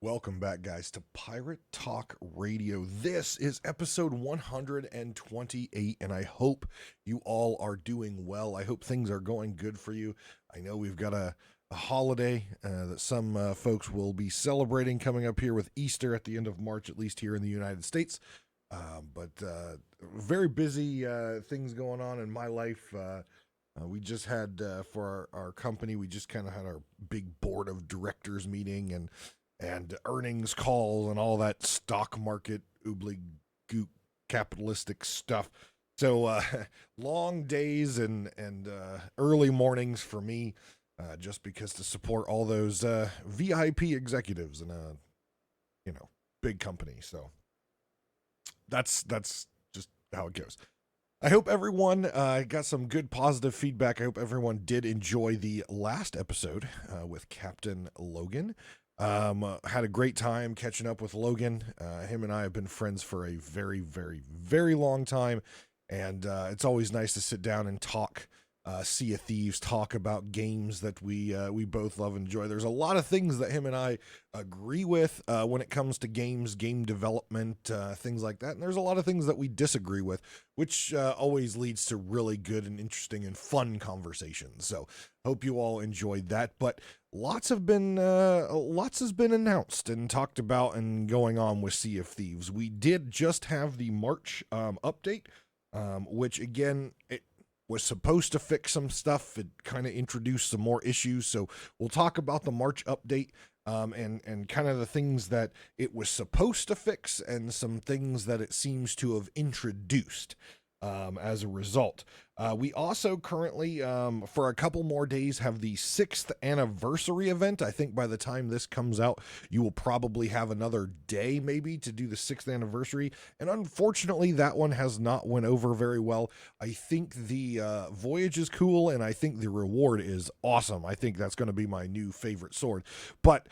Welcome back, guys, to Pirate Talk Radio. This is episode 128, and I hope you all are doing well. I hope things are going good for you. I know we've got a holiday that some folks will be celebrating coming up here with Easter at the end of March, at least here in the United States. But very busy things going on in my life. We just had, for our company, we just kind of had our big board of directors meeting and earnings calls and all that stock market oobly goop capitalistic stuff. So long days and early mornings for me, just because to support all those VIP executives in a big company. So that's just how it goes. I hope everyone got some good positive feedback. I hope everyone did enjoy the last episode with Captain Logan. Had a great time catching up with Logan. Him and I have been friends for a very, very, very long time, and it's always nice to sit down and talk Sea of Thieves, talk about games that we both love and enjoy. There's a lot of things that him and I agree with when it comes to games, game development, things like that, and there's a lot of things that we disagree with, which always leads to really good and interesting and fun conversations. So hope you all enjoyed that. But lots has been announced and talked about and going on with Sea of Thieves. We did just have the March update, which again, it was supposed to fix some stuff. It kind of introduced some more issues. So we'll talk about the March update and kind of the things that it was supposed to fix and some things that it seems to have introduced as a result. We also currently, for a couple more days, have the 6th anniversary event. I think by the time this comes out, you will probably have another day maybe to do the 6th anniversary. And unfortunately, that one has not went over very well. I think the voyage is cool, and I think the reward is awesome. I think that's going to be my new favorite sword. But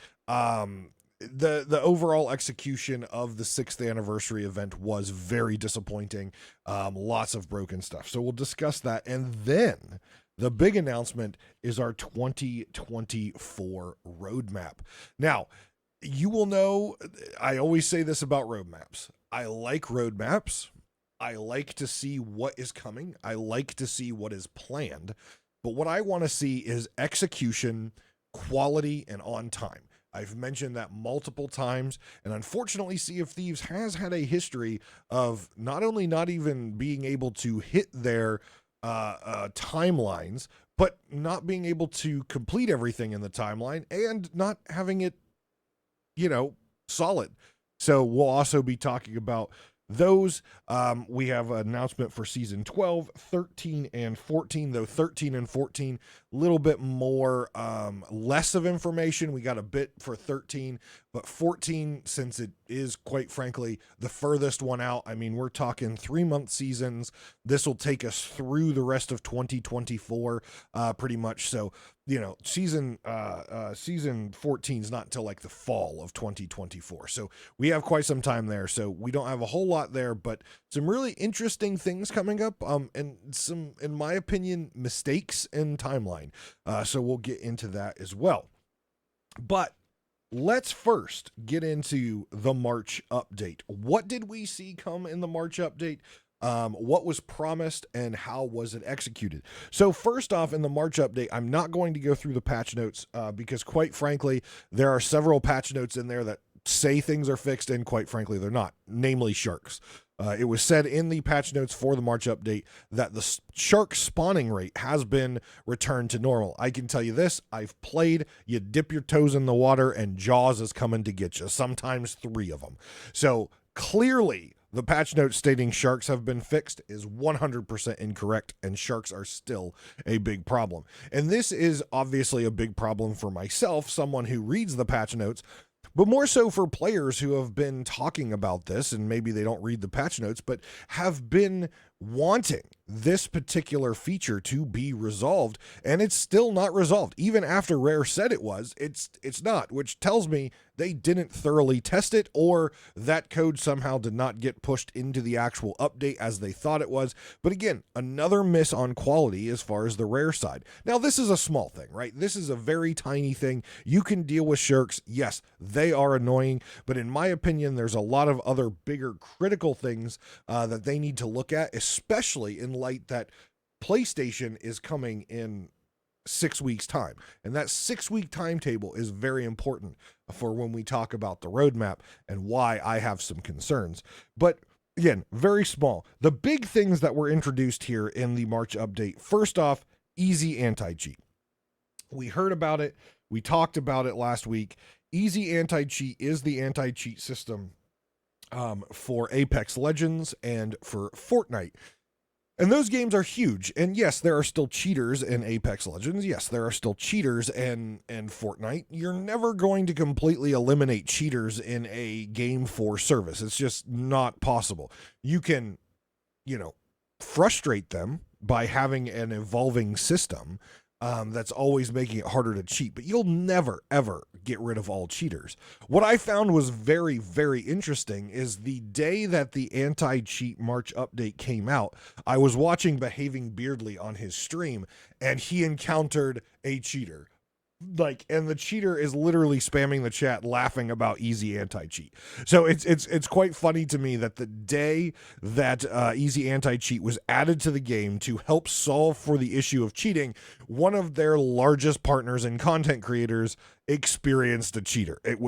the overall execution of the 6th anniversary event was very disappointing. Lots of broken stuff. So we'll discuss that. And then the big announcement is our 2024 roadmap. Now, you will know, I always say this about roadmaps. I like roadmaps. I like to see what is coming. I like to see what is planned. But what I want to see is execution, quality, and on time. I've mentioned that multiple times, and unfortunately, Sea of Thieves has had a history of not only not even being able to hit their timelines, but not being able to complete everything in the timeline and not having it, solid. So we'll also be talking about those. We have an announcement for season 12, 13, and 14, though 13 and 14, a little bit more, less of information. We got a bit for 13, but 14, since it is quite frankly the furthest one out, I mean, we're talking 3-month seasons. This will take us through the rest of 2024, pretty much. So, season 14 is not until like the fall of 2024. So we have quite some time there. So we don't have a whole lot there, but some really interesting things coming up, and some, in my opinion, mistakes in timeline. So we'll get into that as well. But let's first get into the March update. What did we see come in the March update? What was promised and how was it executed? So first off, in the March update, I'm not going to go through the patch notes because quite frankly, there are several patch notes in there that say things are fixed and quite frankly, they're not, namely sharks. It was said in the patch notes for the March update that the shark spawning rate has been returned to normal. I can tell you this, I've played, you dip your toes in the water and Jaws is coming to get you, sometimes 3 of them. So clearly, the patch note stating sharks have been fixed is 100% incorrect, and sharks are still a big problem. And this is obviously a big problem for myself, someone who reads the patch notes, but more so for players who have been talking about this, and maybe they don't read the patch notes, but have been wanting this particular feature to be resolved, and it's still not resolved. Even after Rare said it was, it's not, which tells me they didn't thoroughly test it, or that code somehow did not get pushed into the actual update as they thought it was. But again, another miss on quality as far as the Rare side. Now, this is a small thing, right? This is a very tiny thing. You can deal with shirks. Yes, they are annoying, but in my opinion, there's a lot of other bigger critical things that they need to look at, especially in light that PlayStation is coming in 6 weeks time, and that 6 week timetable is very important for when we talk about the roadmap and why I have some concerns. But again, very small. The big things that were introduced here in the March update, first off, easy anti-cheat. We heard about it, we talked about it last week. Easy anti-cheat is the anti-cheat system for Apex Legends and for Fortnite. And those games are huge. And yes, there are still cheaters in Apex Legends. Yes, there are still cheaters in Fortnite. You're never going to completely eliminate cheaters in a game for service. It's just not possible. You can, frustrate them by having an evolving system that's always making it harder to cheat, but you'll never, ever get rid of all cheaters. What I found was very, very interesting is the day that the anti-cheat March update came out, I was watching Behaving Beardly on his stream, and he encountered a cheater. And the cheater is literally spamming the chat laughing about easy anti-cheat. So it's quite funny to me that the day that easy anti-cheat was added to the game to help solve for the issue of cheating, one of their largest partners and content creators experienced a cheater. The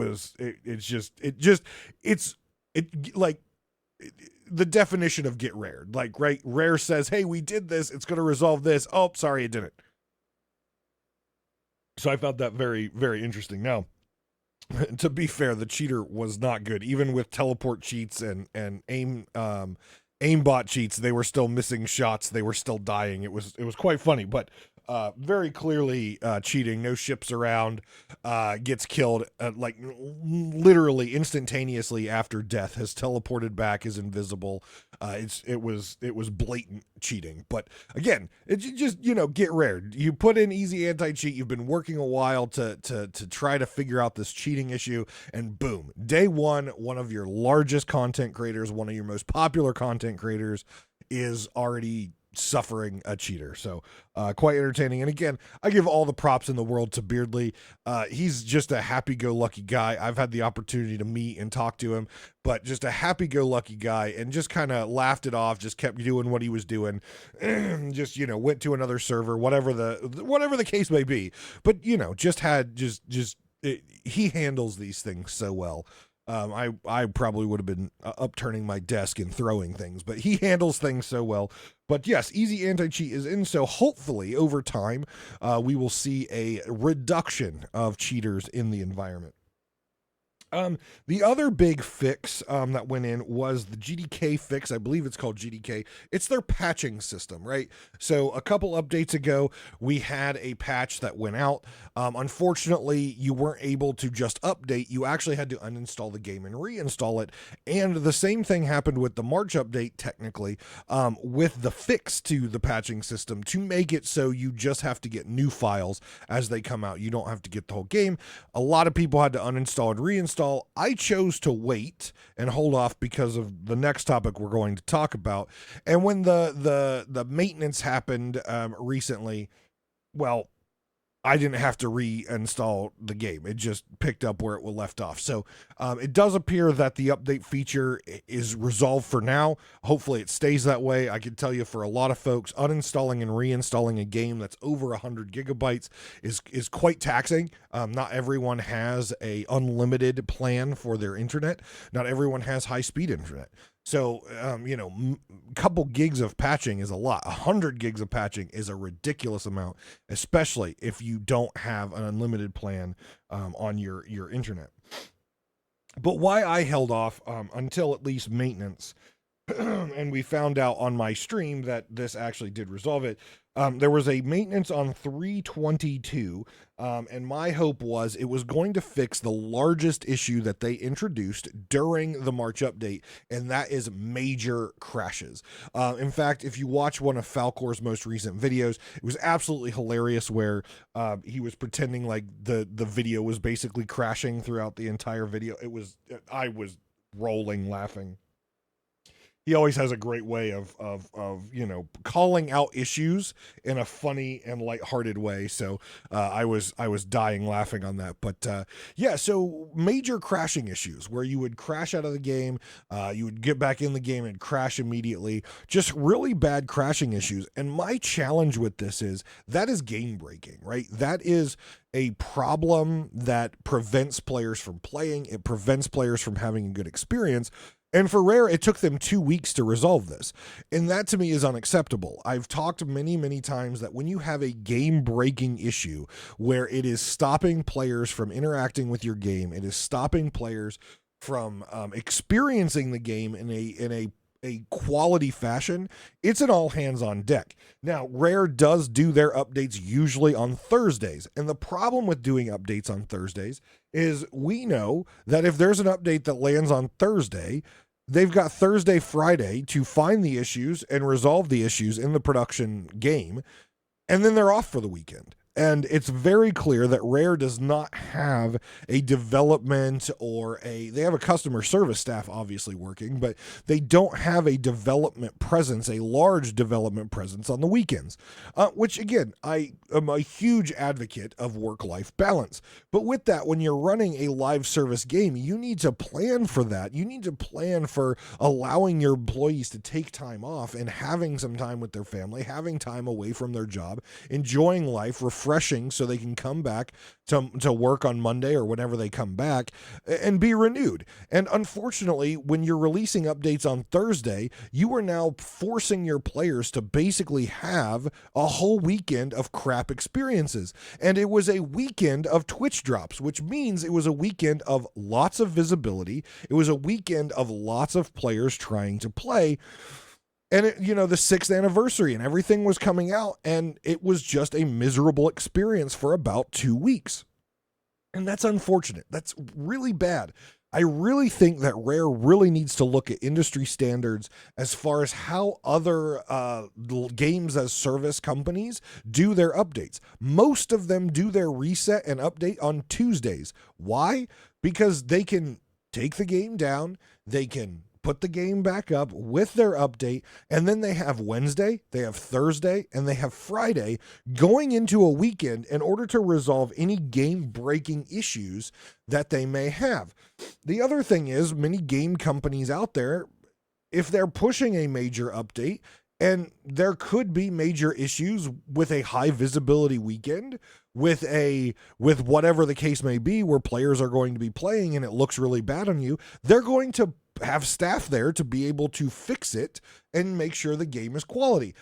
definition of get rared. Right? Rare says, hey, we did this, it's going to resolve this. Oh, sorry, it didn't. So I found that very, very interesting. Now, to be fair, the cheater was not good. Even with teleport cheats and aimbot cheats, they were still missing shots. They were still dying. It was quite funny, but very clearly cheating. No ships around. Gets killed literally instantaneously after death. Has teleported back. Is invisible. It was blatant cheating. But again, it's just get rare. You put in easy anti-cheat. You've been working a while to try to figure out this cheating issue, and boom, day one of your largest content creators, one of your most popular content creators, is already suffering a cheater. So quite entertaining. And again, I give all the props in the world to Beardly. He's just a happy-go-lucky guy. I've had the opportunity to meet and talk to him, but just a happy-go-lucky guy, and just kind of laughed it off, just kept doing what he was doing, just went to another server, whatever the case may be. But he handles these things so well. I probably would have been upturning my desk and throwing things, but he handles things so well. But yes, easy anti-cheat is in, so hopefully over time we will see a reduction of cheaters in the environment. The other big fix that went in was the GDK fix. I believe it's called GDK. It's their patching system, right? So a couple updates ago, we had a patch that went out. Unfortunately, you weren't able to just update. You actually had to uninstall the game and reinstall it. And the same thing happened with the March update, technically, with the fix to the patching system to make it so you just have to get new files as they come out. You don't have to get the whole game. A lot of people had to uninstall and reinstall. I chose to wait and hold off because of the next topic we're going to talk about. And when the maintenance happened recently, well, I didn't have to reinstall the game. It just picked up where it was left off. So it does appear that the update feature is resolved for now. Hopefully it stays that way. I can tell you for a lot of folks, uninstalling and reinstalling a game that's over 100 gigabytes is quite taxing. Not everyone has a unlimited plan for their internet. Not everyone has high-speed internet. So, a couple gigs of patching is a lot. 100 gigs of patching is a ridiculous amount, especially if you don't have an unlimited plan on your internet. But why I held off until at least maintenance, and we found out on my stream that this actually did resolve it, There was a maintenance on 322, and my hope was it was going to fix the largest issue that they introduced during the March update, and that is major crashes. In fact, if you watch one of Falcor's most recent videos, it was absolutely hilarious where he was pretending like the video was basically crashing throughout the entire video. I was rolling laughing. He always has a great way of calling out issues in a funny and lighthearted way. So I was dying laughing on that. But yeah, so major crashing issues where you would crash out of the game, you would get back in the game and crash immediately. Just really bad crashing issues. And my challenge with this is that is game breaking, right? That is a problem that prevents players from playing. It prevents players from having a good experience. And for Rare, it took them 2 weeks to resolve this. And that to me is unacceptable. I've talked many, many times that when you have a game-breaking issue where it is stopping players from interacting with your game, it is stopping players from experiencing the game in a quality fashion, it's an all hands on deck. Now, Rare does do their updates usually on Thursdays. And the problem with doing updates on Thursdays is we know that if there's an update that lands on Thursday, they've got Thursday, Friday to find the issues and resolve the issues in the production game, and then they're off for the weekend. And it's very clear that Rare does not have a development they have a customer service staff obviously working, but they don't have a development presence, a large development presence on the weekends, which again, I am a huge advocate of work-life balance. But with that, when you're running a live service game, you need to plan for that. You need to plan for allowing your employees to take time off and having some time with their family, having time away from their job, enjoying life, refreshing so they can come back to work on Monday or whenever they come back and be renewed. And unfortunately, when you're releasing updates on Thursday, you are now forcing your players to basically have a whole weekend of crap experiences. And it was a weekend of Twitch drops, which means it was a weekend of lots of visibility. It was a weekend of lots of players trying to play. And the 6th anniversary and everything was coming out, and it was just a miserable experience for about 2 weeks. And that's unfortunate. That's really bad. I really think that Rare really needs to look at industry standards as far as how other games as service companies do their updates. Most of them do their reset and update on Tuesdays. Why? Because they can take the game down, they can put the game back up with their update, and then they have Wednesday, they have Thursday, and they have Friday going into a weekend in order to resolve any game-breaking issues that they may have. The other thing is, many game companies out there, if they're pushing a major update, and there could be major issues with a high visibility weekend, with whatever the case may be, where players are going to be playing and it looks really bad on you, they're going to have staff there to be able to fix it and make sure the game is quality.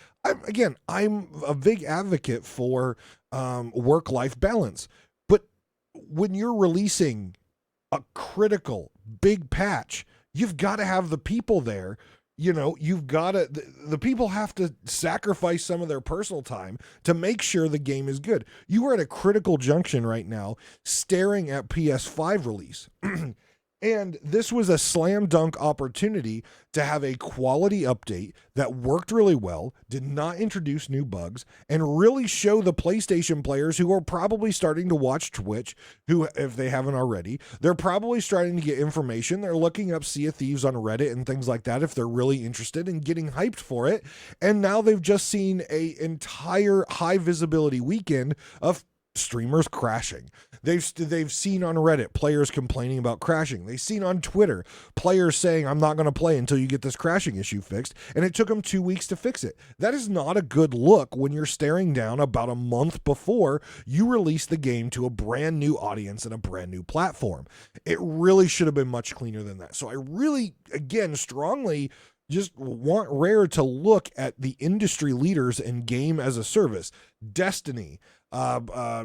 I'm a big advocate for work-life balance, but when you're releasing a critical big patch, you've got to have the people there. You've got to, the people have to sacrifice some of their personal time to make sure the game is good. You are at a critical junction right now staring at PS5 release. And this was a slam dunk opportunity to have a quality update that worked really well, did not introduce new bugs, and really show the PlayStation players who are probably starting to watch Twitch, who, if they haven't already, they're probably starting to get information. They're looking up Sea of Thieves on Reddit and things like that if they're really interested and getting hyped for it. And now they've just seen an entire high visibility weekend of streamers crashing. They've seen on Reddit players complaining about crashing. They've seen on Twitter players saying, I'm not going to play until you get this crashing issue fixed. And it took them 2 weeks to fix it. That is not a good look when you're staring down about a month before you release the game to a brand new audience and a brand new platform. It really should have been much cleaner than that. So I really, again, strongly just want Rare to look at the industry leaders in game as a service. Destiny,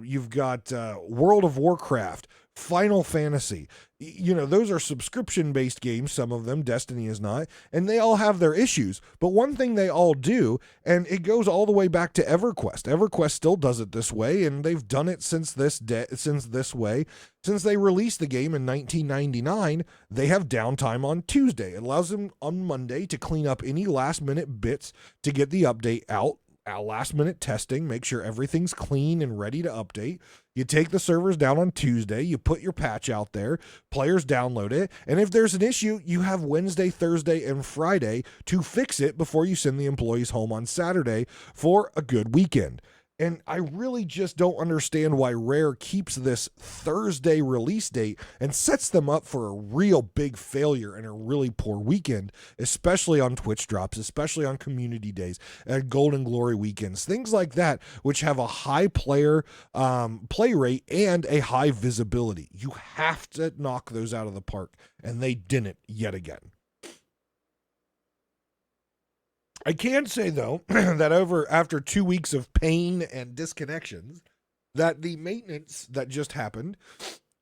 you've got World of Warcraft, Final Fantasy. Those are subscription-based games, some of them, Destiny is not, and they all have their issues. But one thing they all do, and it goes all the way back to EverQuest. EverQuest still does it this way, and they've done it since this way. Since they released the game in 1999, they have downtime on Tuesday. It allows them on Monday to clean up any last-minute bits to get the update out. Last minute testing, make sure everything's clean and ready to update. You take the servers down on Tuesday, you put your patch out there, players download it, and if there's an issue, you have Wednesday, Thursday, and Friday to fix it before you send the employees home on Saturday for a good weekend. And I really just don't understand why Rare keeps this Thursday release date and sets them up for a real big failure and a really poor weekend, especially on Twitch drops, especially on community days and Golden Glory weekends, things like that, which have a high player play rate and a high visibility. You have to knock those out of the park, and they didn't yet again. I can say, though, that after 2 weeks of pain and disconnections, that the maintenance that just happened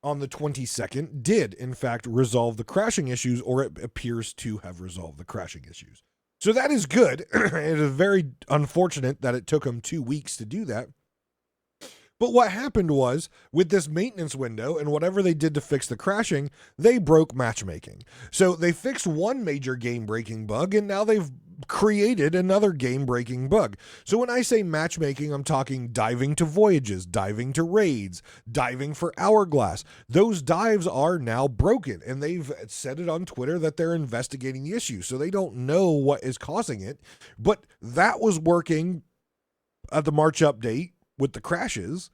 on the 22nd did, in fact, resolve the crashing issues, or it appears to have resolved the crashing issues. So that is good. It is very unfortunate that it took them 2 weeks to do that. But what happened was, with this maintenance window and whatever they did to fix the crashing, they broke matchmaking. So they fixed one major game-breaking bug, and now they've created another game-breaking bug. So when I say matchmaking, I'm talking diving to voyages, diving to raids, diving for hourglass. Those dives are now broken, and they've said it on Twitter that they're investigating the issue, so they don't know what is causing it. But that was working at the March update with the crashes,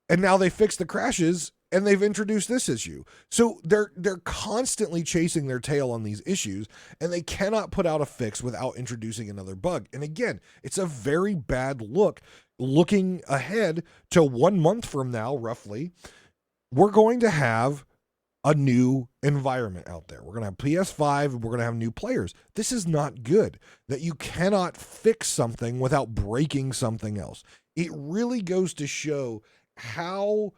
and now they fixed the crashes and they've introduced this issue. So they're constantly chasing their tail on these issues, and they cannot put out a fix without introducing another bug. And again, it's a very bad look. Looking ahead to 1 month from now, roughly, we're going to have a new environment out there. We're going to have PS5, and we're going to have new players. This is not good, that you cannot fix something without breaking something else. It really goes to show how,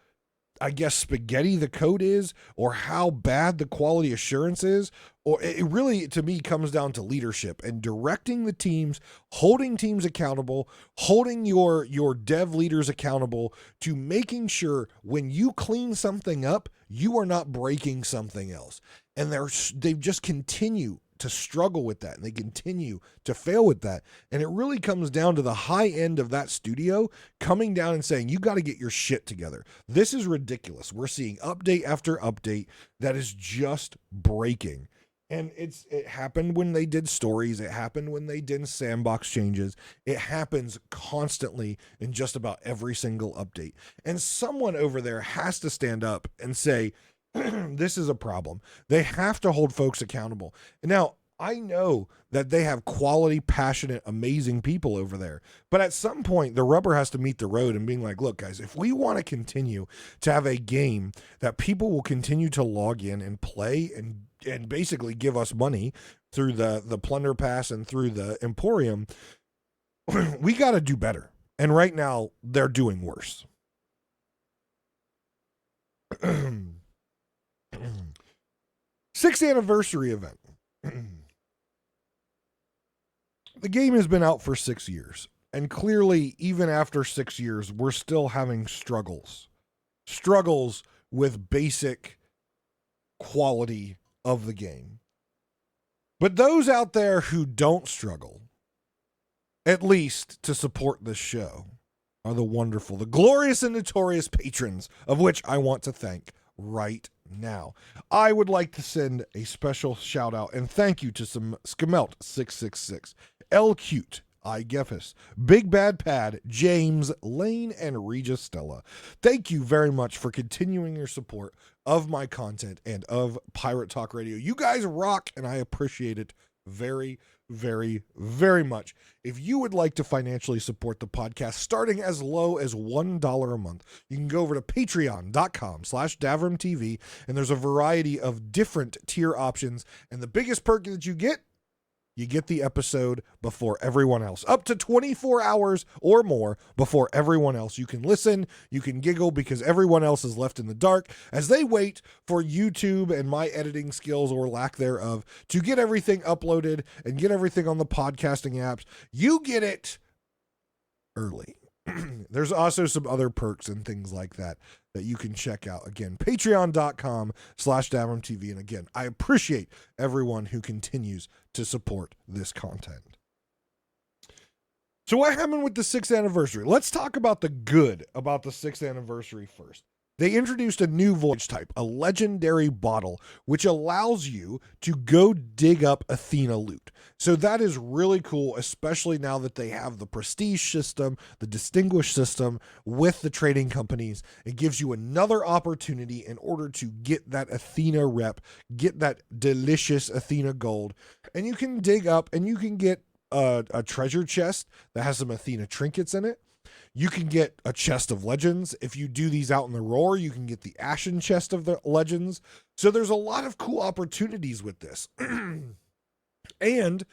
I guess, spaghetti the code is, or how bad the quality assurance is, or it really, to me, comes down to leadership and directing the teams, holding teams accountable, holding your dev leaders accountable to making sure when you clean something up, you are not breaking something else. And they just continue to struggle with that, and they continue to fail with that. And it really comes down to the high end of that studio coming down and saying, you got to get your shit together. This is ridiculous. We're seeing update after update that is just breaking. And it happened when they did stories. It happened when they did sandbox changes. It happens constantly in just about every single update. And someone over there has to stand up and say, this is a problem. They have to hold folks accountable. Now, I know that they have quality, passionate, amazing people over there. But at some point, the rubber has to meet the road and being like, look, guys, if we want to continue to have a game that people will continue to log in and play and basically give us money through the Plunder Pass and through the Emporium, we got to do better. And right now, they're doing worse. 6th anniversary event. The game has been out for 6 years, and clearly, even after 6 years, we're still having struggles with basic quality of the game. But those out there who don't struggle, at least to support this show, are the wonderful, the glorious and notorious patrons, of which I want to thank right now. I would like to send a special shout out and thank you to some Skemelt666, L Cute, I Geffis, Big Bad Pad, James, Lane, and Regis Stella. Thank you very much for continuing your support of my content and of Pirate Talk Radio. You guys rock, and I appreciate it very, very, very much. If you would like to financially support the podcast, starting as low as $1 a month, you can go over to patreon.com/DavrimTV, and there's a variety of different tier options. And the biggest perk that you get You get the episode before everyone else, up to 24 hours or more before everyone else. You can listen, you can giggle because everyone else is left in the dark as they wait for YouTube and my editing skills or lack thereof to get everything uploaded and get everything on the podcasting apps. You get it early. There's also some other perks and things like that you can check out. Again, patreon.com/DavramTV. And again, I appreciate everyone who continues to support this content. So what happened with the 6th anniversary? Let's talk about the good about the 6th anniversary first. They introduced a new voyage type, a legendary bottle, which allows you to go dig up Athena loot. So that is really cool, especially now that they have the prestige system, the distinguished system with the trading companies. It gives you another opportunity in order to get that Athena rep, get that delicious Athena gold, and you can dig up and you can get a treasure chest that has some Athena trinkets in it. You can get a chest of legends. If you do these out in the roar, you can get the ashen chest of the legends. So there's a lot of cool opportunities with this. And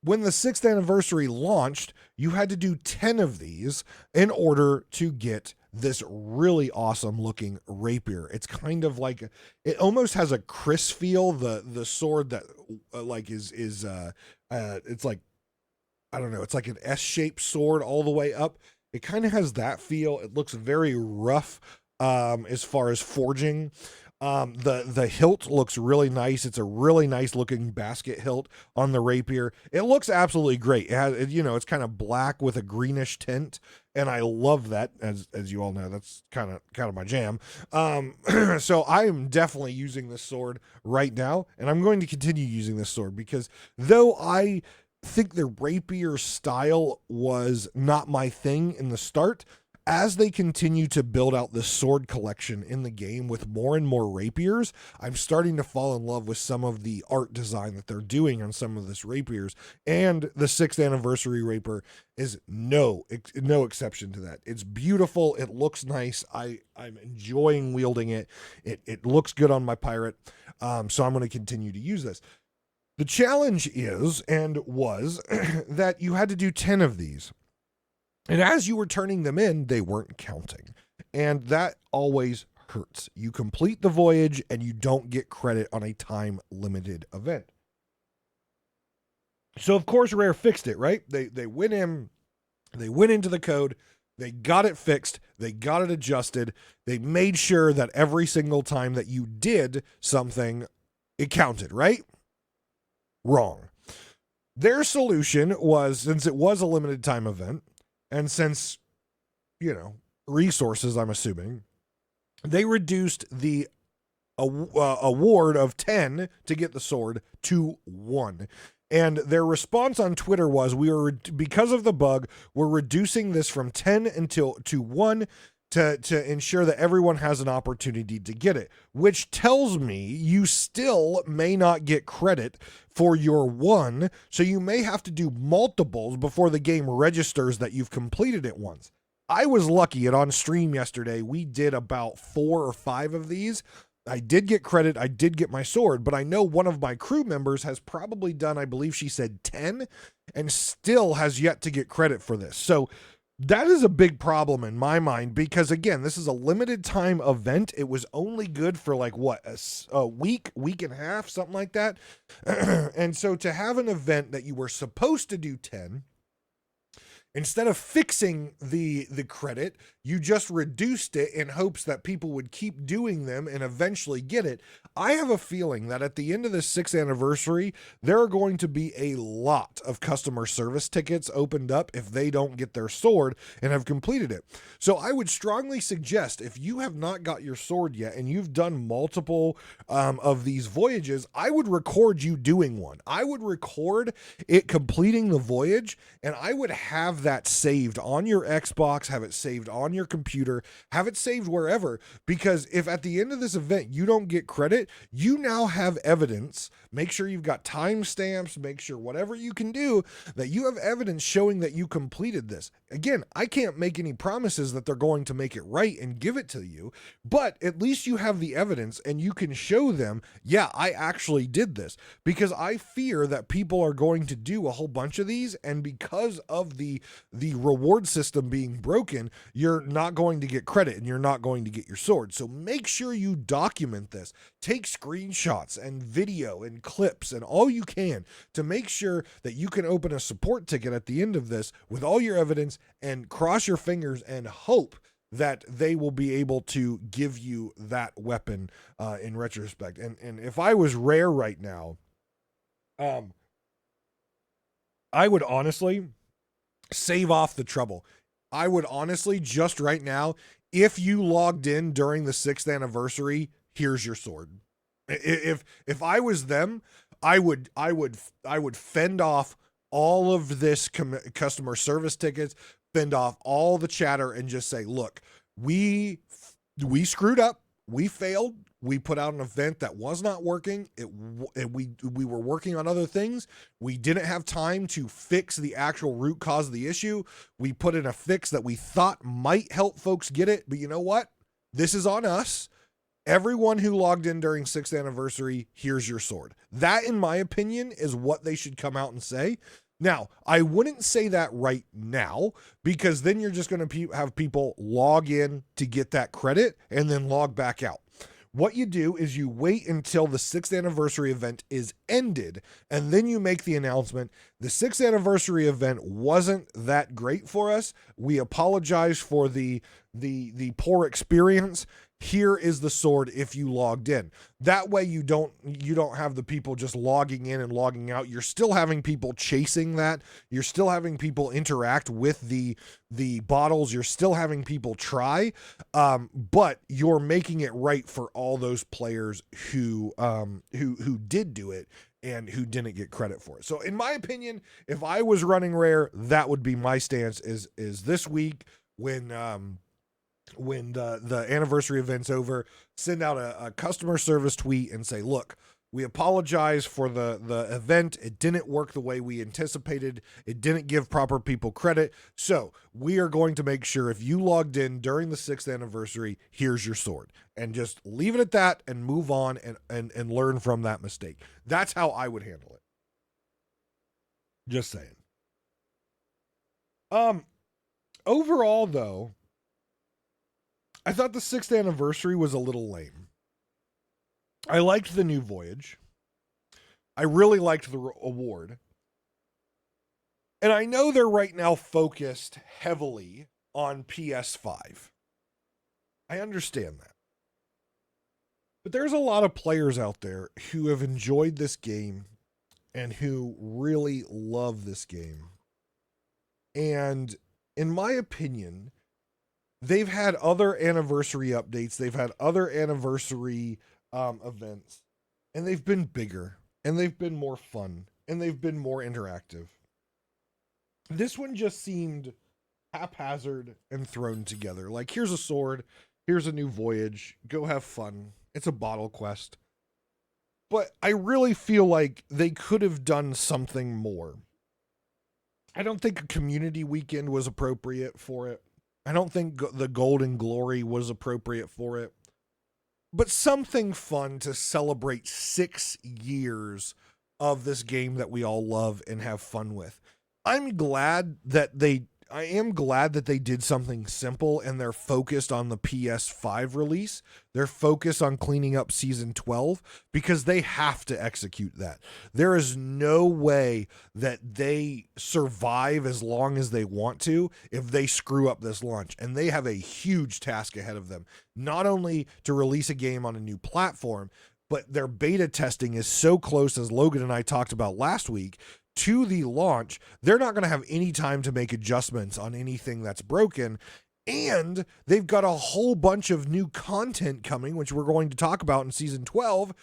when the 6th anniversary launched, you had to do 10 of these in order to get this really awesome looking rapier. It's kind of like, it almost has a Chris feel. The sword that it's like, I don't know, it's like an S-shaped sword all the way up. It kind of has that feel. It looks very rough as far as forging. The hilt looks really nice. It's a really nice looking basket hilt on the rapier. It looks absolutely great. It has, it's kind of black with a greenish tint, and I love that. As you all know, that's kind of my jam. So I am definitely using this sword right now, and I'm going to continue using this sword because though I think the rapier style was not my thing in the start, as they continue to build out the sword collection in the game with more and more rapiers, I'm starting to fall in love with some of the art design that they're doing on some of this rapiers, and the 6th anniversary rapier is no exception to that. It's beautiful. It looks nice. I'm enjoying wielding it. It looks good on my pirate. So I'm going to continue to use this. The challenge is, and was, that you had to do 10 of these. And as you were turning them in, they weren't counting. And that always hurts. You complete the voyage and you don't get credit on a time-limited event. So, of course, Rare fixed it, right? They went into the code, they got it fixed, they got it adjusted, they made sure that every single time that you did something, it counted, right? Wrong. Their solution was, since it was a limited time event, and since, resources, I'm assuming, they reduced the award of 10 to get the sword to 1. And their response on Twitter was, because of the bug, we're reducing this from 10 to 1 to ensure that everyone has an opportunity to get it, which tells me you still may not get credit for your 1, so you may have to do multiples before the game registers that you've completed it once. I was lucky, and on stream yesterday, we did about 4 or 5 of these. I did get credit, I did get my sword, but I know one of my crew members has probably done, I believe she said 10, and still has yet to get credit for this. So that is a big problem in my mind because, again, this is a limited time event. It was only good for a week and a half, something like that. And so to have an event that you were supposed to do 10, instead of fixing the credit, you just reduced it in hopes that people would keep doing them and eventually get it. I have a feeling that at the end of the 6th anniversary, there are going to be a lot of customer service tickets opened up if they don't get their sword and have completed it. So I would strongly suggest, if you have not got your sword yet and you've done multiple of these voyages, I would record you doing one. I would record it completing the voyage, and I would have that saved on your Xbox, have it saved on on your computer, have it saved wherever, because if at the end of this event you don't get credit, you now have evidence. Make sure you've got timestamps, make sure whatever you can do that you have evidence showing that you completed this. Again, I can't make any promises that they're going to make it right and give it to you, but at least you have the evidence and you can show them, yeah, I actually did this. Because I fear that people are going to do a whole bunch of these, and because of the reward system being broken, you're not going to get credit and you're not going to get your sword. So make sure you document this. Take screenshots and video and clips and all you can to make sure that you can open a support ticket at the end of this with all your evidence, and cross your fingers and hope that they will be able to give you that weapon in retrospect. And if I was rare right now, I would honestly save off the trouble. I would honestly just right now, if you logged in during the 6th anniversary, here's your sword. If I was them, I would fend off all of this customer service tickets, fend off all the chatter, and just say, look, we screwed up, we failed, we put out an event that was not working. We were working on other things. We didn't have time to fix the actual root cause of the issue. We put in a fix that we thought might help folks get it, but you know what? This is on us. Everyone who logged in during 6th anniversary, here's your sword. That, in my opinion, is what they should come out and say. Now, I wouldn't say that right now, because then you're just going to have people log in to get that credit and then log back out. What you do is you wait until the 6th anniversary event is ended, and then you make the announcement. The 6th anniversary event wasn't that great for us. We apologize for the poor experience. Here is the sword if you logged in. That way you don't have the people just logging in and logging out. You're still having people chasing that. You're still having people interact with the bottles. You're still having people try, but you're making it right for all those players who did do it and who didn't get credit for it. So in my opinion, if I was running Rare, that would be my stance, is this week when the anniversary event's over, send out a customer service tweet and say, look, we apologize for the event. It didn't work the way we anticipated. It didn't give proper people credit. So we are going to make sure if you logged in during the 6th anniversary, here's your sword. And just leave it at that and move on and learn from that mistake. That's how I would handle it. Just saying. Overall, though, I thought the 6th anniversary was a little lame. I liked the new voyage. I really liked the award. And I know they're right now focused heavily on PS5. I understand that. But there's a lot of players out there who have enjoyed this game and who really love this game. And in my opinion, they've had other anniversary updates. They've had other anniversary events, and they've been bigger, and they've been more fun, and they've been more interactive. This one just seemed haphazard and thrown together. Like, here's a sword, here's a new voyage, go have fun. It's a bottle quest. But I really feel like they could have done something more. I don't think a community weekend was appropriate for it. I don't think the Golden Glory was appropriate for it. But something fun to celebrate 6 years of this game that we all love and have fun with. I am glad that they did something simple and they're focused on the PS5 release. They're focused on cleaning up Season 12 because they have to execute that. There is no way that they survive as long as they want to if they screw up this launch. And they have a huge task ahead of them, not only to release a game on a new platform, but their beta testing is so close, as Logan and I talked about last week, to the launch. They're not going to have any time to make adjustments on anything that's broken. And they've got a whole bunch of new content coming, which we're going to talk about in Season 12,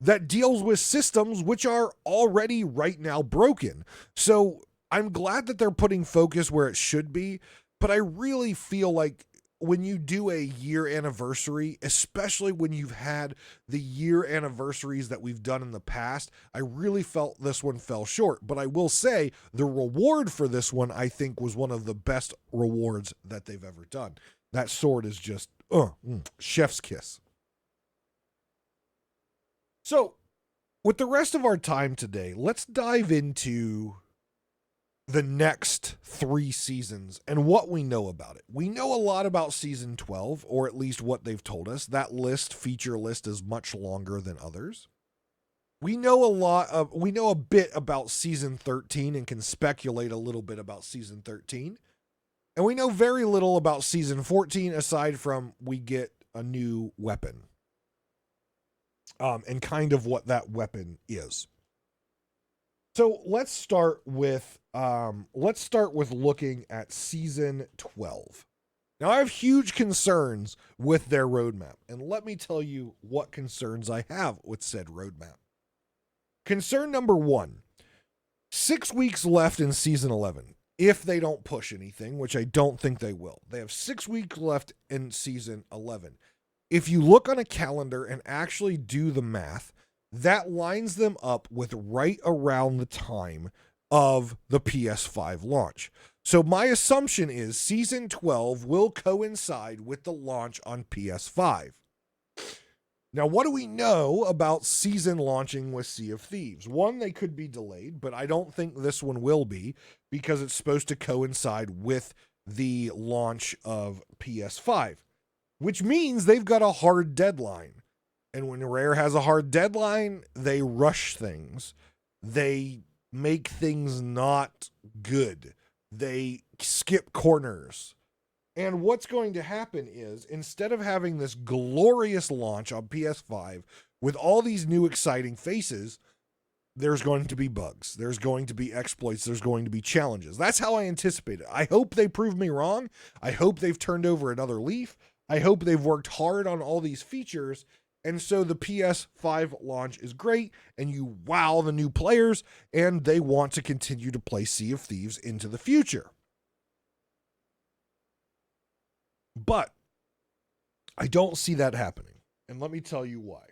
that deals with systems which are already right now broken. So I'm glad that they're putting focus where it should be, But I really feel like when you do a year anniversary, especially when you've had the year anniversaries that we've done in the past, I really felt this one fell short. But I will say the reward for this one, I think, was one of the best rewards that they've ever done. That sword is just, chef's kiss. So, with the rest of our time today, let's dive into the next 3 seasons and what we know about it. We know a lot about season 12, or at least what they've told us. That feature list is much longer than others. We know a bit about season 13 and can speculate a little bit about season 13. And we know very little about season 14 aside from we get a new weapon. And kind of what that weapon is. So let's start with looking at season 12. Now I have huge concerns with their roadmap, and let me tell you what concerns I have with said roadmap. Concern number 1, 6 weeks left in season 11. If they don't push anything, which I don't think they will. They have 6 weeks left in season 11. If you look on a calendar and actually do the math, that lines them up with right around the time of the PS5 launch. So my assumption is season 12 will coincide with the launch on PS5. Now, what do we know about season launching with Sea of Thieves? 1, they could be delayed, but I don't think this one will be because it's supposed to coincide with the launch of PS5, which means they've got a hard deadline. And when Rare has a hard deadline, they rush things. They make things not good. They skip corners. And what's going to happen is, instead of having this glorious launch on PS5 with all these new exciting faces, there's going to be bugs. There's going to be exploits. There's going to be challenges. That's how I anticipate it. I hope they prove me wrong. I hope they've turned over another leaf. I hope they've worked hard on all these features. And so the PS5 launch is great, and you wow the new players, and they want to continue to play Sea of Thieves into the future. But I don't see that happening, and let me tell you why.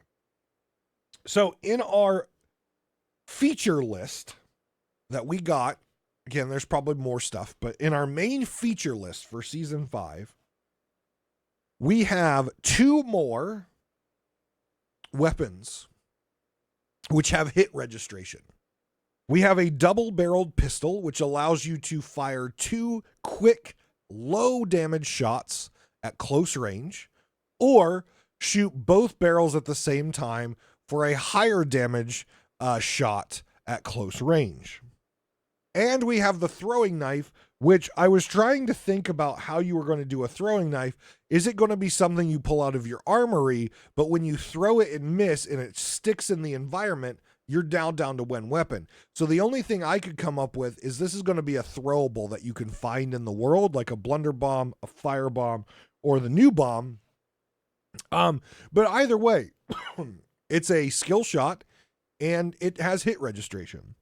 So in our feature list that we got, again, there's probably more stuff, but in our main feature list for Season 5, we have 2 more weapons which have hit registration. We have a double-barreled pistol, which allows you to fire 2 quick, low-damage shots at close range, or shoot both barrels at the same time for a higher damage shot at close range. And we have the throwing knife, which I was trying to think about how you were going to do a throwing knife. Is it going to be something you pull out of your armory, but when you throw it and miss and it sticks in the environment, you're down to 1 weapon. So the only thing I could come up with is this is going to be a throwable that you can find in the world, like a blunder bomb, a fire bomb, or the new bomb. But either way, it's a skill shot and it has hit registration.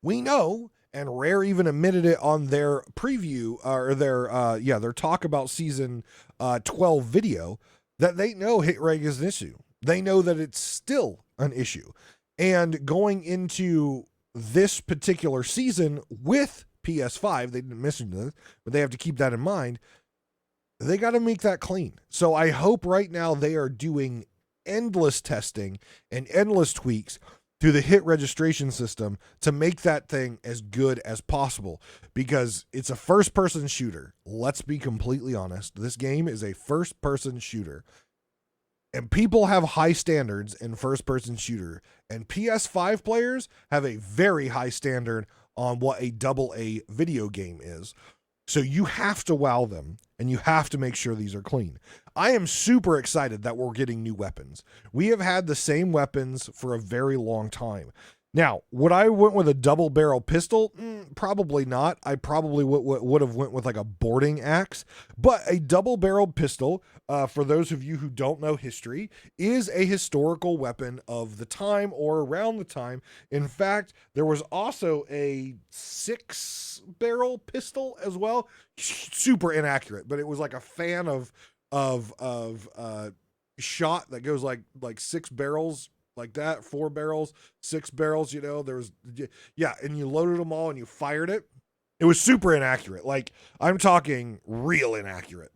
We know, and Rare even admitted it on their preview, or their talk about season 12 video, that they know hit reg is an issue. They know that it's still an issue. And going into this particular season with PS5, they didn't mention this, but they have to keep that in mind. They got to make that clean. So I hope right now they are doing endless testing and endless tweaks through the hit registration system to make that thing as good as possible, because it's a first-person shooter. Let's be completely honest. This game is a first-person shooter. And people have high standards in first-person shooter. And PS5 players have a very high standard on what a AA video game is. So you have to wow them, and you have to make sure these are clean. I am super excited that we're getting new weapons. We have had the same weapons for a very long time. Now, would I went with a double barrel pistol? Probably not. I probably would have went with like a boarding axe. But a double barreled pistol, for those of you who don't know history, is a historical weapon of the time or around the time. In fact, there was also a 6-barrel pistol as well. Super inaccurate, but it was like a fan of shot that goes like 6 barrels, like that, 4 barrels, 6 barrels. There was, yeah, and you loaded them all and you fired it. It was super inaccurate. Like, I'm talking real inaccurate.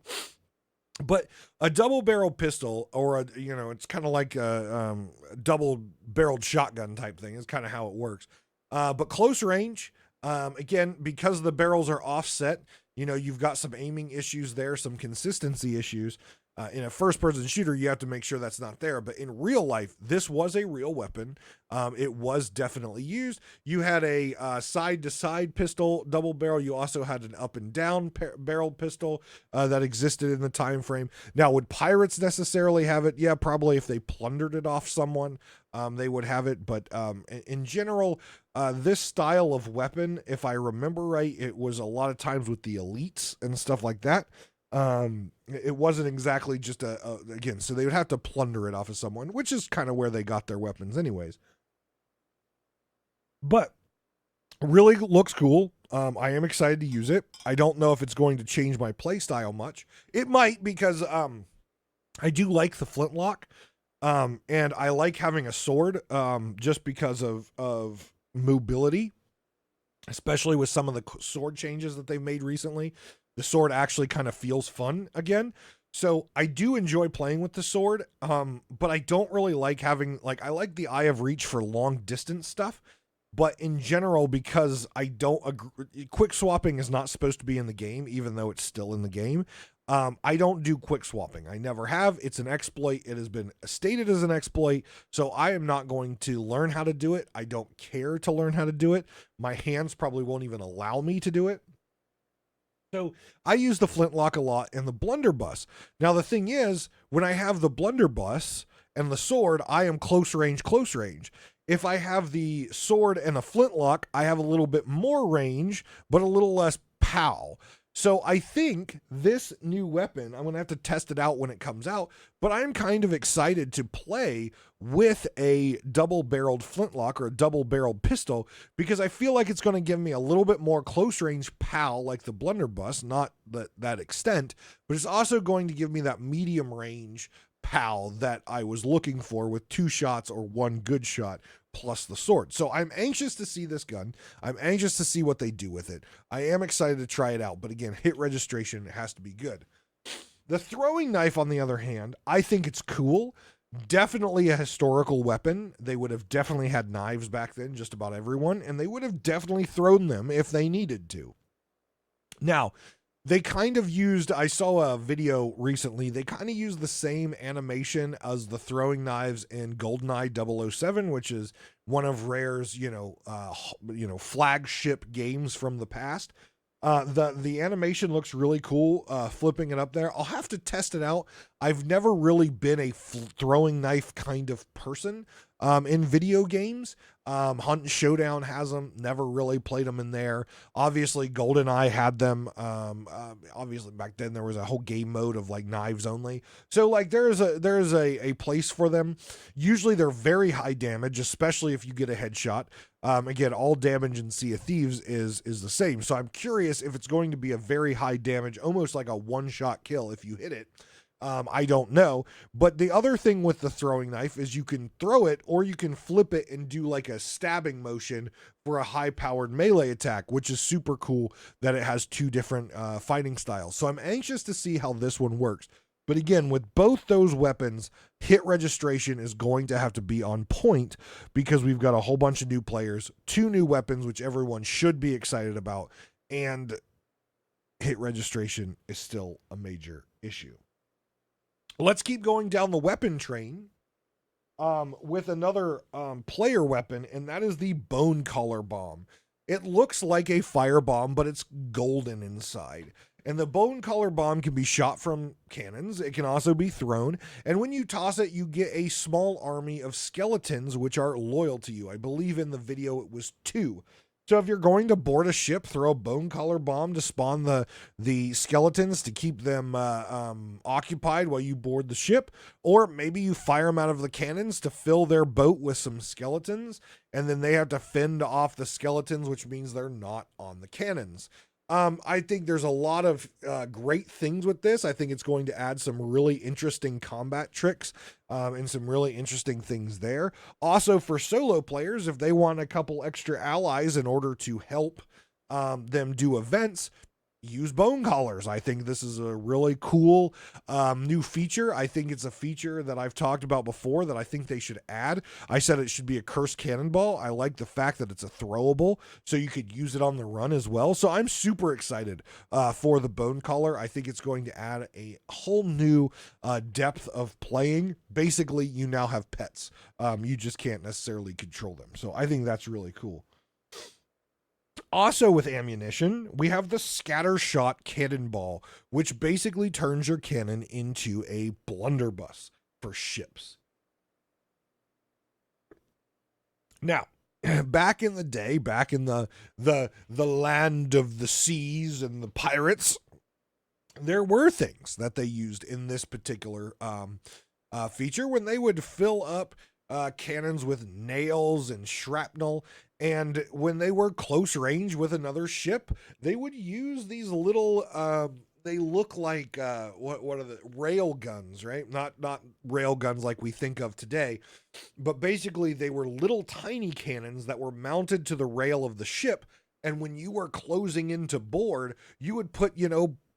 But a double barrel pistol, or it's kind of like a double barreled shotgun type thing, is kind of how it works. But close range, again, because the barrels are offset, you've got some aiming issues there, some consistency issues. In a first person shooter, you have to make sure that's not there. But in real life, this was a real weapon. It was definitely used. You had a side to side pistol, double barrel. You also had an up and down barreled pistol that existed in the time frame. Now, would pirates necessarily have it? Yeah, probably if they plundered it off someone, they would have it. But in general, this style of weapon, if I remember right, it was a lot of times with the elites and stuff like that. It wasn't exactly just again, so they would have to plunder it off of someone, which is kind of where they got their weapons anyways. But really looks cool. I am excited to use it. I don't know if it's going to change my play style much. It might, because I do like the flintlock. And I like having a sword, just because of mobility, especially with some of the sword changes that they've made recently. The sword actually kind of feels fun again. So I do enjoy playing with the sword, but I don't really like having, like, I like the Eye of Reach for long distance stuff. But in general, because I don't agree, quick swapping is not supposed to be in the game, even though it's still in the game. I don't do quick swapping. I never have. It's an exploit. It has been stated as an exploit. So I am not going to learn how to do it. I don't care to learn how to do it. My hands probably won't even allow me to do it. So I use the flintlock a lot and the blunderbuss. Now, the thing is, when I have the blunderbuss and the sword, I am close range, close range. If I have the sword and a flintlock, I have a little bit more range, but a little less pow. So I think this new weapon, I'm going to have to test it out when it comes out, but I'm kind of excited to play with a double-barreled flintlock or a double-barreled pistol, because I feel like it's going to give me a little bit more close-range pow like the blunderbuss, not that extent, but it's also going to give me that medium range pow that I was looking for with 2 shots or 1 good shot plus the sword. So I'm anxious to see this gun. I'm anxious to see what they do with it. I am excited to try it out, but again, hit registration has to be good. The throwing knife, on the other hand, I think it's cool. Definitely a historical weapon. They would have definitely had knives back then, just about everyone, and they would have definitely thrown them if they needed to. Now, they kind of used, I saw a video recently, they kind of used the same animation as the throwing knives in GoldenEye 007, which is one of Rare's, flagship games from the past. The animation looks really cool, flipping it up there. I'll have to test it out. I've never really been a throwing knife kind of person in video games. Hunt and Showdown has them. Never really played them in there. Obviously, GoldenEye had them. Obviously, back then there was a whole game mode of like knives only. So like there's a place for them. Usually they're very high damage, especially if you get a headshot. Again, all damage in Sea of Thieves is the same. So I'm curious if it's going to be a very high damage, almost like a one-shot kill if you hit it. I don't know. But the other thing with the throwing knife is you can throw it or you can flip it and do like a stabbing motion for a high-powered melee attack, which is super cool that it has 2 different fighting styles. So I'm anxious to see how this one works. But again, with both those weapons, hit registration is going to have to be on point, because we've got a whole bunch of new players, 2 new weapons, which everyone should be excited about, and hit registration is still a major issue. Let's keep going down the weapon train with another player weapon, and that is the Bone Collar Bomb. It looks like a firebomb, but it's golden inside. And the bone collar bomb can be shot from cannons. It can also be thrown. And when you toss it, you get a small army of skeletons, which are loyal to you. I believe in the video it was 2. So if you're going to board a ship, throw a bone collar bomb to spawn the skeletons to keep them occupied while you board the ship, or maybe you fire them out of the cannons to fill their boat with some skeletons, and then they have to fend off the skeletons, which means they're not on the cannons. I think there's a lot of great things with this. I think it's going to add some really interesting combat tricks and some really interesting things there. Also, for solo players, if they want a couple extra allies in order to help them do events, use bone collars. I think this is a really cool new feature. I think it's a feature that I've talked about before that I think they should add. I said it should be a cursed cannonball. I like the fact that it's a throwable, so you could use it on the run as well. So I'm super excited for the bone collar. I think it's going to add a whole new depth of playing. Basically, you now have pets. You just can't necessarily control them. So I think that's really cool. Also with ammunition, we have the scatter shot cannonball, which basically turns your cannon into a blunderbuss for ships. Now, back in the day, back in the land of the seas and the pirates, there were things that they used in this particular feature when they would fill up cannons with nails and shrapnel. And when they were close range with another ship, they would use these little, they look like, what are the rail guns, right? Not rail guns like we think of today, but basically they were little tiny cannons that were mounted to the rail of the ship. And when you were closing into board, you would put,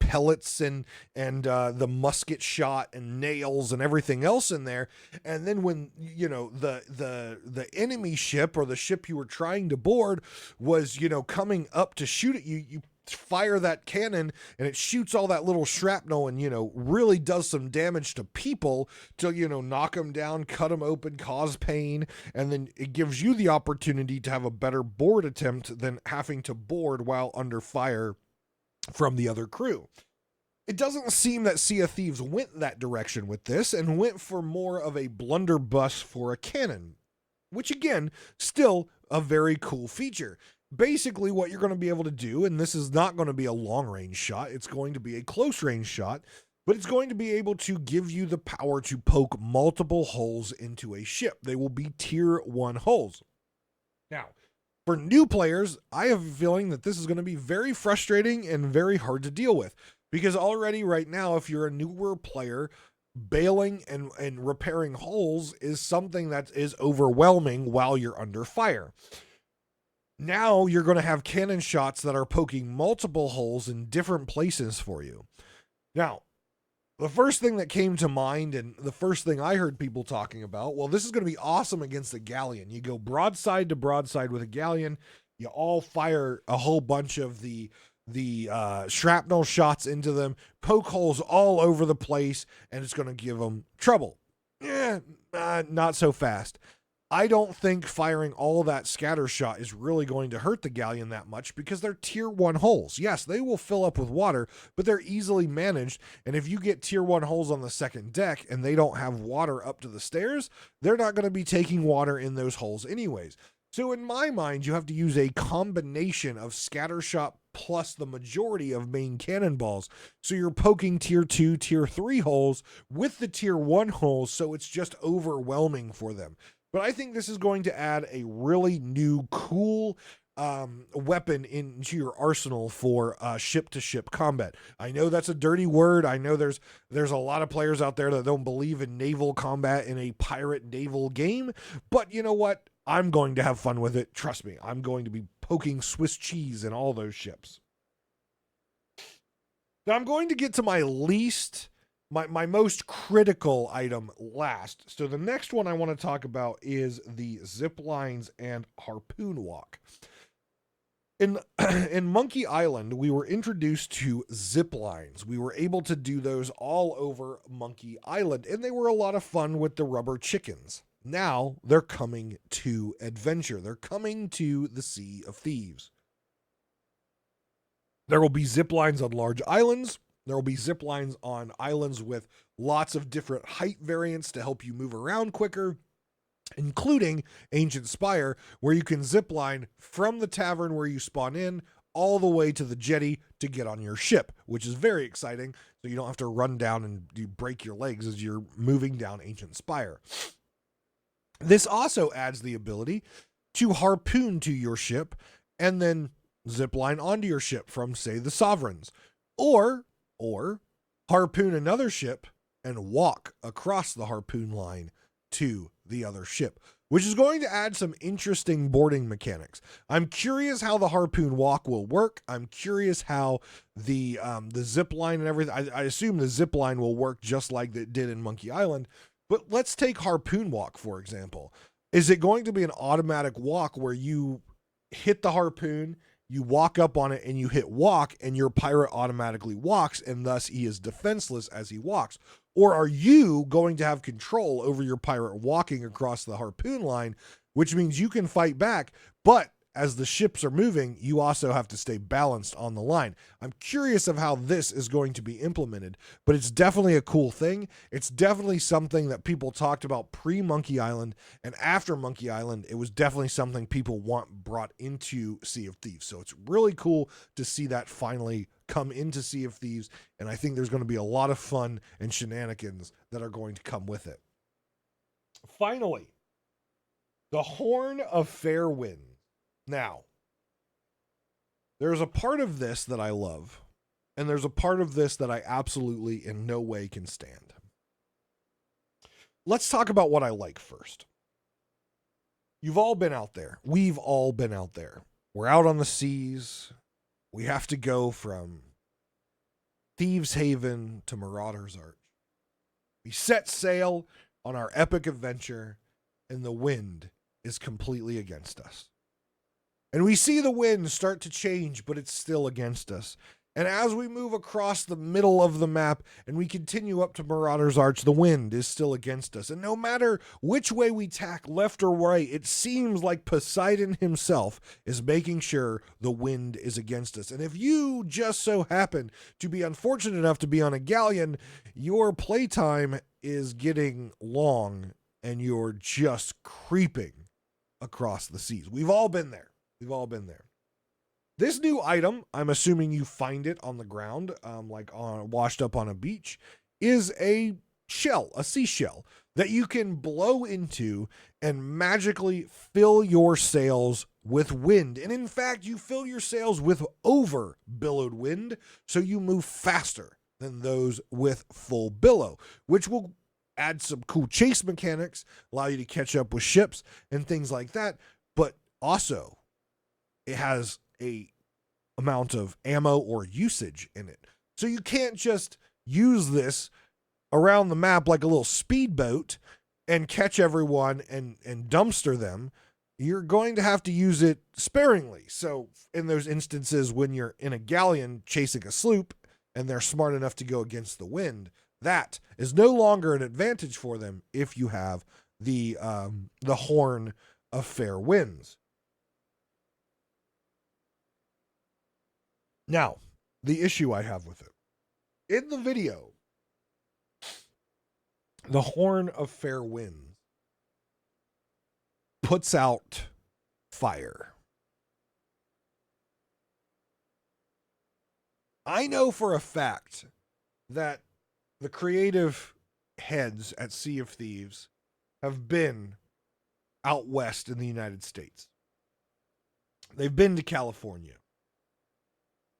pellets and the musket shot and nails and everything else in there. And then when the enemy ship or the ship you were trying to board was coming up to shoot at you, you fire that cannon and it shoots all that little shrapnel and really does some damage to people till knock them down, cut them open, cause pain, and then it gives you the opportunity to have a better board attempt than having to board while under fire from the other crew. It doesn't seem that Sea of Thieves went that direction with this and went for more of a blunderbuss for a cannon, which again, still a very cool feature. Basically, what you're going to be able to do, and this is not going to be a long range shot, it's going to be a close range shot, but it's going to be able to give you the power to poke multiple holes into a ship. They will be tier 1 holes. Now, for new players, I have a feeling that this is going to be very frustrating and very hard to deal with, because already right now, if you're a newer player, bailing and repairing holes is something that is overwhelming while you're under fire. Now you're going to have cannon shots that are poking multiple holes in different places for you. Now, the first thing that came to mind and the first thing I heard people talking about, well, this is going to be awesome against a galleon. You go broadside to broadside with a galleon. You all fire a whole bunch of the shrapnel shots into them, poke holes all over the place, and it's going to give them trouble. Not so fast. I don't think firing all that scatter shot is really going to hurt the galleon that much because they're tier 1 holes. Yes, they will fill up with water, but they're easily managed. And if you get tier 1 holes on the second deck and they don't have water up to the stairs, they're not going to be taking water in those holes anyways. So in my mind, you have to use a combination of scatter shot plus the majority of main cannonballs. So you're poking tier 2, tier 3 holes with the tier 1 holes, so it's just overwhelming for them. But I think this is going to add a really new, cool weapon into your arsenal for ship-to-ship combat. I know that's a dirty word. I know there's a lot of players out there that don't believe in naval combat in a pirate naval game. But you know what? I'm going to have fun with it. Trust me. I'm going to be poking Swiss cheese in all those ships. Now I'm going to get to my most critical item last. So the next one I want to talk about is the zip lines and harpoon walk. In Monkey Island, we were introduced to zip lines. We were able to do those all over Monkey Island, and they were a lot of fun with the rubber chickens. Now they're coming to Adventure. They're coming to the Sea of Thieves. There will be zip lines on large islands. There will be zip lines on islands with lots of different height variants to help you move around quicker, including Ancient Spire, where you can zip line from the tavern where you spawn in all the way to the jetty to get on your ship, which is very exciting. So you don't have to run down and you break your legs as you're moving down Ancient Spire. This also adds the ability to harpoon to your ship and then zip line onto your ship from, say, the Sovereigns, or harpoon another ship and walk across the harpoon line to the other ship, which is going to add some interesting boarding mechanics. I'm curious how the harpoon walk will work. I'm curious how the zip line and everything. I assume the zip line will work just like it did in Monkey Island. But let's take harpoon walk, for example. Is it going to be an automatic walk where you hit the harpoon, you walk up on it, and you hit walk, and your pirate automatically walks, and thus he is defenseless as he walks? Or are you going to have control over your pirate walking across the harpoon line, which means you can fight back, but as the ships are moving, you also have to stay balanced on the line. I'm curious of how this is going to be implemented, but it's definitely a cool thing. It's definitely something that people talked about pre-Monkey Island, and after Monkey Island, it was definitely something people want brought into Sea of Thieves. So it's really cool to see that finally come into Sea of Thieves, and I think there's going to be a lot of fun and shenanigans that are going to come with it. Finally, the Horn of Fair Wind. Now, there's a part of this that I love, and there's a part of this that I absolutely in no way can stand. Let's talk about what I like first. You've all been out there. We've all been out there. We're out on the seas. We have to go from Thieves Haven to Marauder's Arch. We set sail on our epic adventure, and the wind is completely against us. And we see the wind start to change, but it's still against us. And as we move across the middle of the map and we continue up to Marauder's Arch, the wind is still against us. And no matter which way we tack, left or right, it seems like Poseidon himself is making sure the wind is against us. And if you just so happen to be unfortunate enough to be on a galleon, your playtime is getting long and you're just creeping across the seas. We've all been there. We've all been there. This new item, I'm assuming you find it on the ground, washed up on a beach, is a shell, a seashell, that you can blow into and magically fill your sails with wind. And in fact, you fill your sails with over billowed wind, so you move faster than those with full billow, which will add some cool chase mechanics, allow you to catch up with ships and things like that. But also, it has a amount of ammo or usage in it. So you can't just use this around the map like a little speedboat and catch everyone and dumpster them. You're going to have to use it sparingly. So in those instances when you're in a galleon chasing a sloop and they're smart enough to go against the wind, that is no longer an advantage for them if you have the Horn of Fair Winds. Now, the issue I have with it. In the video, the Horn of Fair Winds puts out fire. I know for a fact that the creative heads at Sea of Thieves have been out west in the United States. They've been to California.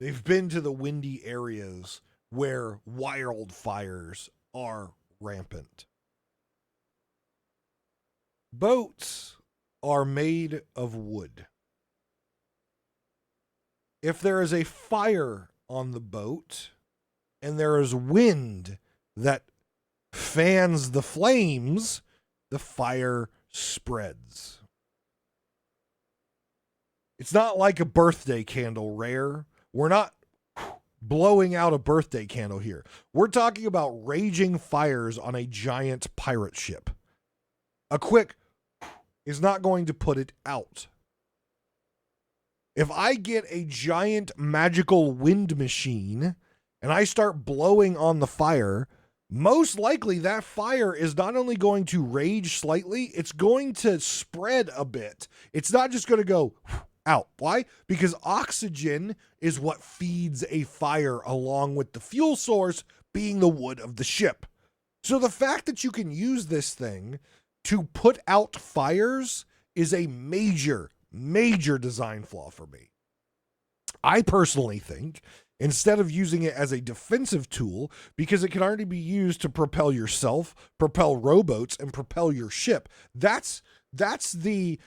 They've been to the windy areas where wildfires are rampant. Boats are made of wood. If there is a fire on the boat and there is wind that fans the flames, the fire spreads. It's not like a birthday candle, Rare. We're not blowing out a birthday candle here. We're talking about raging fires on a giant pirate ship. A quick is not going to put it out. If I get a giant magical wind machine and I start blowing on the fire, most likely that fire is not only going to rage slightly, it's going to spread a bit. It's not just going to go out. Why? Because oxygen is what feeds a fire, along with the fuel source being the wood of the ship. So the fact that you can use this thing to put out fires is a major, major design flaw for me. I personally think instead of using it as a defensive tool, because it can already be used to propel yourself, propel rowboats, and propel your ship, that's the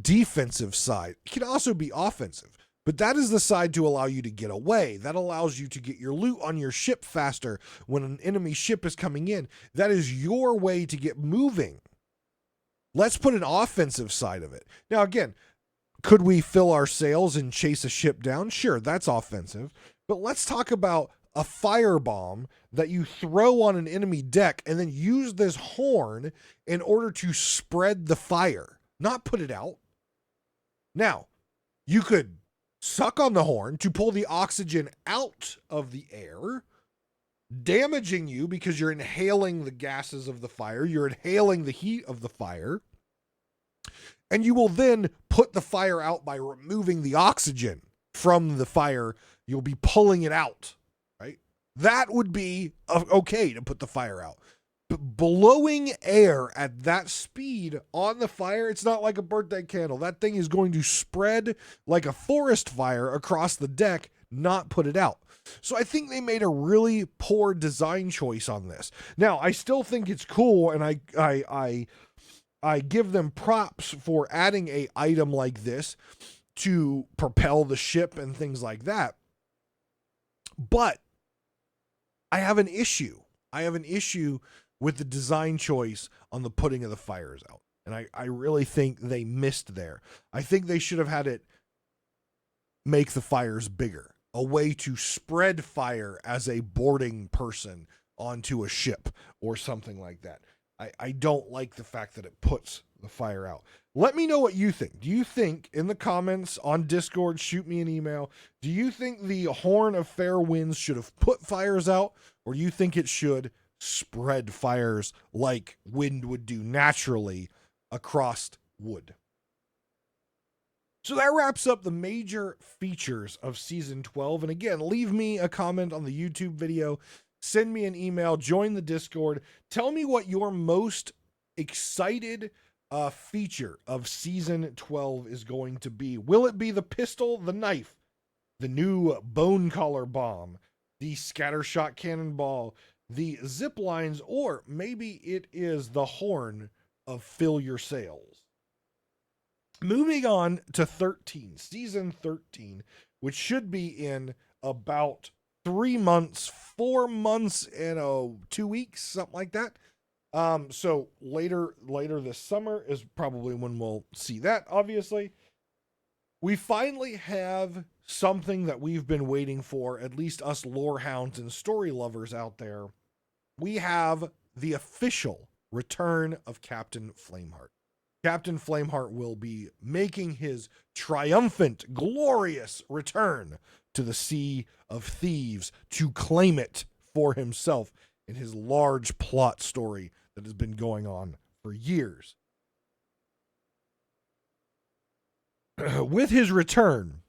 defensive side. It can also be offensive, but that is the side to allow you to get away. That allows you to get your loot on your ship faster when an enemy ship is coming in. That is your way to get moving. Let's put an offensive side of it. Now, again, could we fill our sails and chase a ship down? Sure, that's offensive. But let's talk about a firebomb that you throw on an enemy deck and then use this horn in order to spread the fire, not put it out. Now, you could suck on the horn to pull the oxygen out of the air, damaging you because you're inhaling the gases of the fire, you're inhaling the heat of the fire, and you will then put the fire out by removing the oxygen from the fire. You'll be pulling it out, right? That would be okay to put the fire out. But blowing air at that speed on the fire, it's not like a birthday candle. That thing is going to spread like a forest fire across the deck, not put it out. So I think they made a really poor design choice on this. Now, I still think it's cool, and I give them props for adding a item like this to propel the ship and things like that. But I have an issue. I have an issue with the design choice on the putting of the fires out. And I really think they missed there. I think they should have had it make the fires bigger, a way to spread fire as a boarding person onto a ship or something like that. I don't like the fact that it puts the fire out. Let me know what you think. Do you think, in the comments on Discord, shoot me an email, do you think the Horn of Fair Winds should have put fires out, or do you think it should spread fires like wind would do naturally across wood? So that wraps up the major features of Season 12. And again, leave me a comment on the YouTube video. Send me an email, join the Discord. Tell me what your most excited feature of Season 12 is going to be. Will it be the pistol, the knife, the new bone collar bomb, the scattershot cannonball, the zip lines, or maybe it is the horn of fill your sails? Moving on to 13, Season 13, which should be in about 3 months, 4 months, and 2 weeks, something like that. So later this summer is probably when we'll see that, obviously. We finally have something that we've been waiting for, at least us lore hounds and story lovers out there. We have the official return of Captain Flameheart. Captain Flameheart will be making his triumphant, glorious return to the Sea of Thieves to claim it for himself in his large plot story that has been going on for years. With his return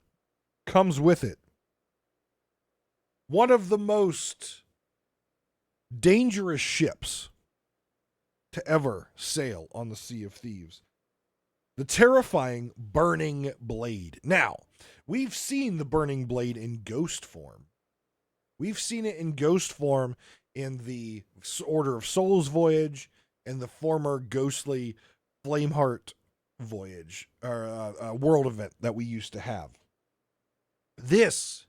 comes with it one of the most dangerous ships to ever sail on the Sea of Thieves. The terrifying Burning Blade. Now, we've seen the Burning Blade in ghost form. We've seen it in ghost form in the Order of Souls voyage and the former ghostly Flameheart voyage, or world event that we used to have. This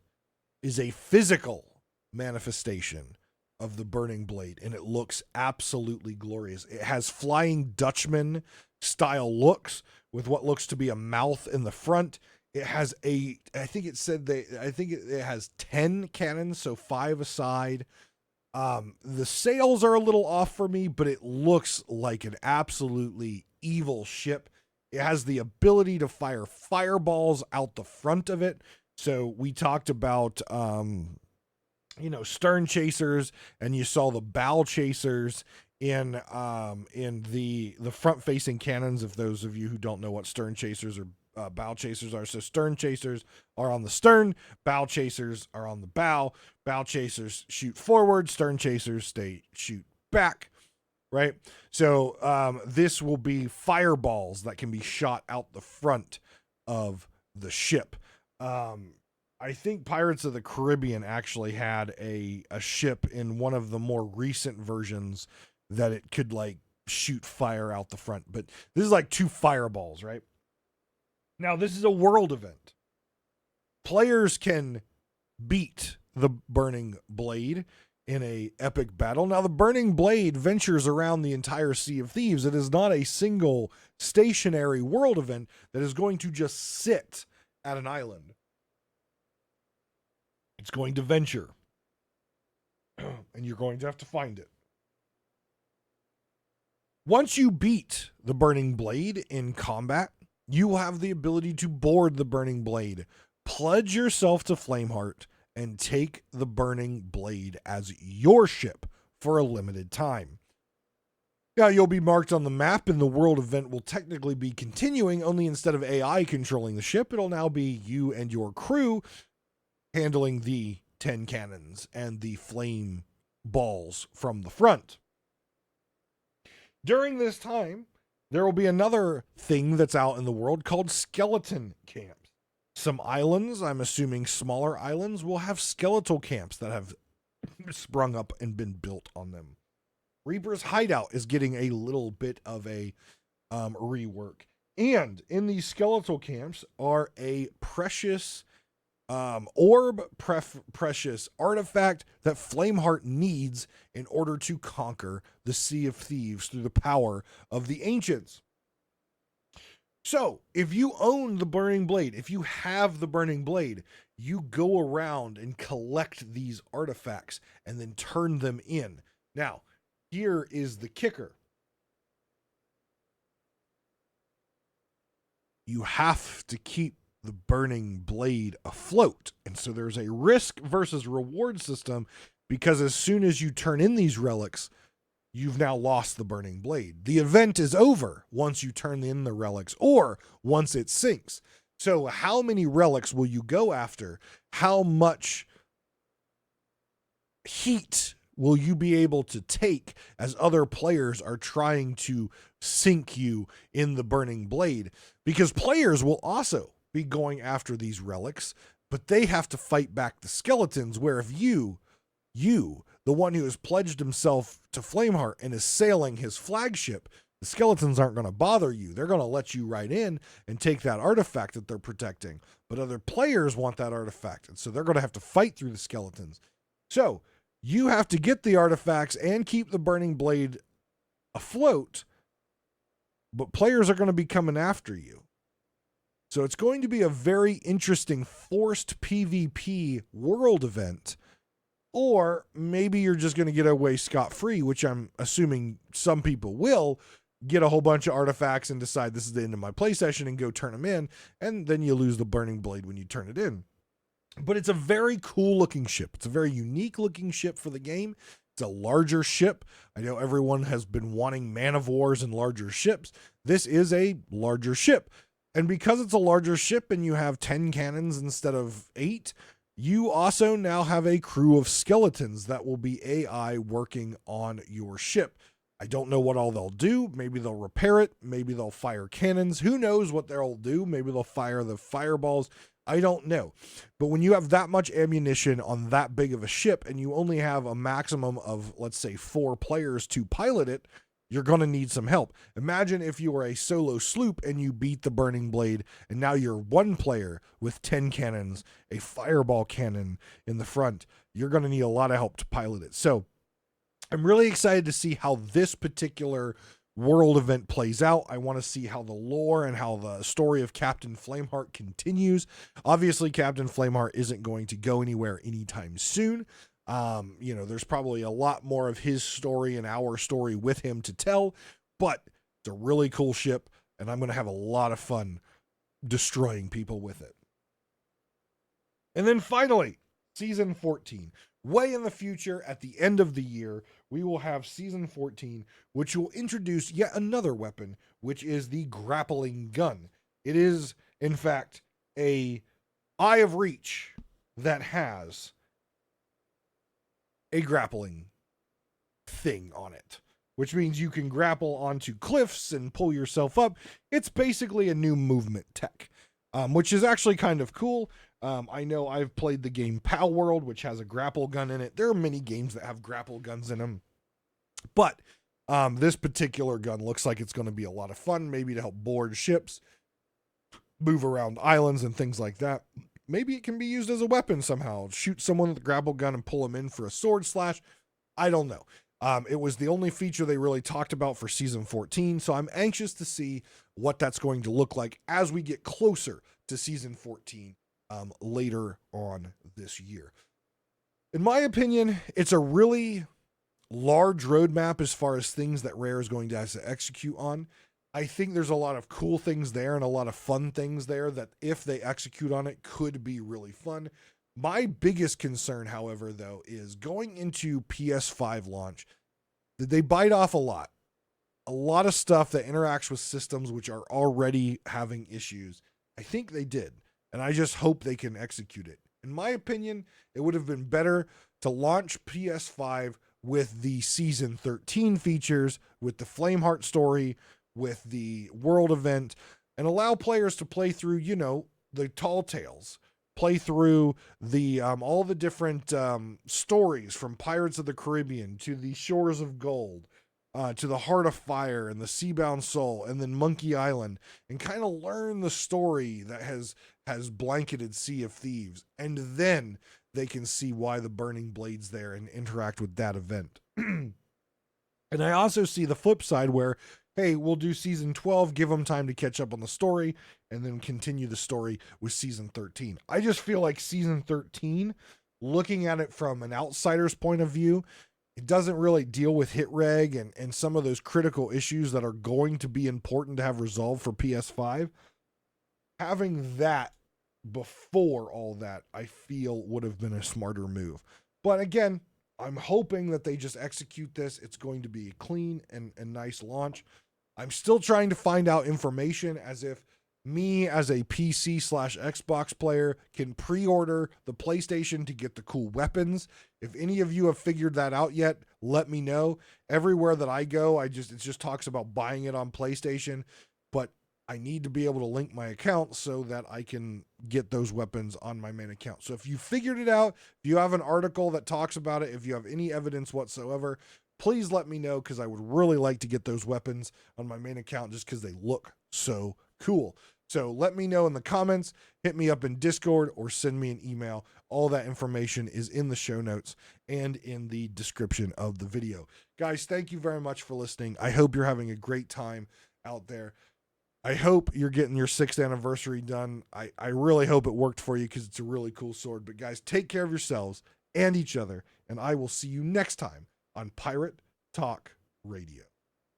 is a physical manifestation of the Burning Blade, and it looks absolutely glorious. It has Flying Dutchman style looks with what looks to be a mouth in the front. It has it has 10 cannons, so 5 aside. The sails are a little off for me, but it looks like an absolutely evil ship. It has the ability to fire fireballs out the front of it. So we talked about, stern chasers, and you saw the bow chasers in the front facing cannons. If those of you who don't know what stern chasers or bow chasers are, so stern chasers are on the stern, bow chasers are on the bow. Bow chasers shoot forward, stern chasers shoot back. Right, so this will be fireballs that can be shot out the front of the ship. I think Pirates of the Caribbean actually had a ship in one of the more recent versions that it could like shoot fire out the front. But this is like 2 fireballs, right? Now, this is a world event. Players can beat the Burning Blade in a epic battle. Now, the Burning Blade ventures around the entire Sea of Thieves. It is not a single stationary world event that is going to just sit at an island. It's going to venture. And you're going to have to find it. Once you beat the Burning Blade in combat, you will have the ability to board the Burning Blade, pledge yourself to Flameheart, and take the Burning Blade as your ship for a limited time. Now, you'll be marked on the map, and the world event will technically be continuing, only instead of AI controlling the ship, it'll now be you and your crew handling the 10 cannons and the flame balls from the front. During this time, there will be another thing that's out in the world called skeleton camps. Some islands, I'm assuming smaller islands, will have skeletal camps that have sprung up and been built on them. Reaper's Hideout is getting a little bit of a rework. And in these skeletal camps are a precious precious artifact that Flameheart needs in order to conquer the Sea of Thieves through the power of the ancients. So, if you own the Burning Blade, if you have the Burning Blade, you go around and collect these artifacts and then turn them in. Now, here is the kicker. You have to keep the Burning Blade afloat. And so there's a risk versus reward system, because as soon as you turn in these relics, you've now lost the Burning Blade. The event is over once you turn in the relics or once it sinks. So how many relics will you go after? How much heat will you be able to take as other players are trying to sink you in the Burning Blade? Because players will also be going after these relics, but they have to fight back the skeletons, where if you, the one who has pledged himself to Flameheart and is sailing his flagship, the skeletons aren't going to bother you. They're going to let you right in and take that artifact that they're protecting. But other players want that artifact, and so they're going to have to fight through the skeletons. So you have to get the artifacts and keep the Burning Blade afloat, but players are going to be coming after you. So it's going to be a very interesting forced PvP world event. Or maybe you're just going to get away scot-free, which I'm assuming some people will, get a whole bunch of artifacts and decide this is the end of my play session and go turn them in, and then you lose the Burning Blade when you turn it in. But it's a very cool looking ship. It's a very unique looking ship for the game. It's a larger ship. I know everyone has been wanting Man of Wars and larger ships. This is a larger ship. And because it's a larger ship and you have 10 cannons instead of 8, you also now have a crew of skeletons that will be AI working on your ship. I don't know what all they'll do. Maybe they'll repair it. Maybe they'll fire cannons. Who knows what they'll do? Maybe they'll fire the fireballs. I don't know. But when you have that much ammunition on that big of a ship and you only have a maximum of, let's say, 4 players to pilot it, you're going to need some help. Imagine if you were a solo sloop and you beat the Burning Blade, and now you're 1 player with 10 cannons, a fireball cannon in the front. You're going to need a lot of help to pilot it. So I'm really excited to see how this particular world event plays out. I want to see how the lore and how the story of Captain Flameheart continues. Obviously, Captain Flameheart isn't going to go anywhere anytime soon. There's probably a lot more of his story and our story with him to tell, but it's a really cool ship. and I'm going to have a lot of fun destroying people with it. And then finally, Season 14. Way in the future, at the end of the year, we will have Season 14, which will introduce yet another weapon, which is the grappling gun. It is, in fact, a Eye of Reach that has a grappling thing on it, which means you can grapple onto cliffs and pull yourself up. It's basically a new movement tech, which is actually kind of cool. I know I've played the game Pal World, which has a grapple gun in it. There are many games that have grapple guns in them, but this particular gun looks like it's going to be a lot of fun, maybe to help board ships, move around islands and things like that. Maybe it can be used as a weapon somehow. Shoot someone with a grapple gun and pull them in for a sword slash. I don't know. It was the only feature they really talked about for Season 14, so I'm anxious to see what that's going to look like as we get closer to Season 14 later on this year. In my opinion, it's a really large roadmap as far as things that Rare is going to have to execute on. I think there's a lot of cool things there and a lot of fun things there that if they execute on it could be really fun. My biggest concern, however, though, is going into PS5 launch, did they bite off a lot? A lot of stuff that interacts with systems which are already having issues. I think they did, and I just hope they can execute it. In my opinion, it would have been better to launch PS5 with the Season 13 features, with the Flameheart story, with the world event, and allow players to play through, the Tall Tales, play through the all the different stories from Pirates of the Caribbean to the Shores of Gold, to the Heart of Fire and the Seabound Soul, and then Monkey Island, and kind of learn the story that has blanketed Sea of Thieves, and then they can see why the Burning Blade's there and interact with that event. And I also see the flip side where, hey, we'll do Season 12, give them time to catch up on the story, and then continue the story with Season 13. I just feel like Season 13, looking at it from an outsider's point of view, it doesn't really deal with hit reg and some of those critical issues that are going to be important to have resolved for PS5. Having that before all that, I feel would have been a smarter move. But again, I'm hoping that they just execute this. It's going to be a clean and nice launch. I'm still trying to find out information as if me as a PC/Xbox player can pre-order the PlayStation to get the cool weapons. If any of you have figured that out yet, let me know. Everywhere that I go, it just talks about buying it on PlayStation, but I need to be able to link my account so that I can get those weapons on my main account. So if you figured it out, if you have an article that talks about it, if you have any evidence whatsoever, please let me know, because I would really like to get those weapons on my main account just because they look so cool. So let me know in the comments, hit me up in Discord, or send me an email. All that information is in the show notes and in the description of the video. Guys, thank you very much for listening. I hope you're having a great time out there. I hope you're getting your 6th anniversary done. I really hope it worked for you, because it's a really cool sword. But guys, take care of yourselves and each other, and I will see you next time on Pirate Talk Radio.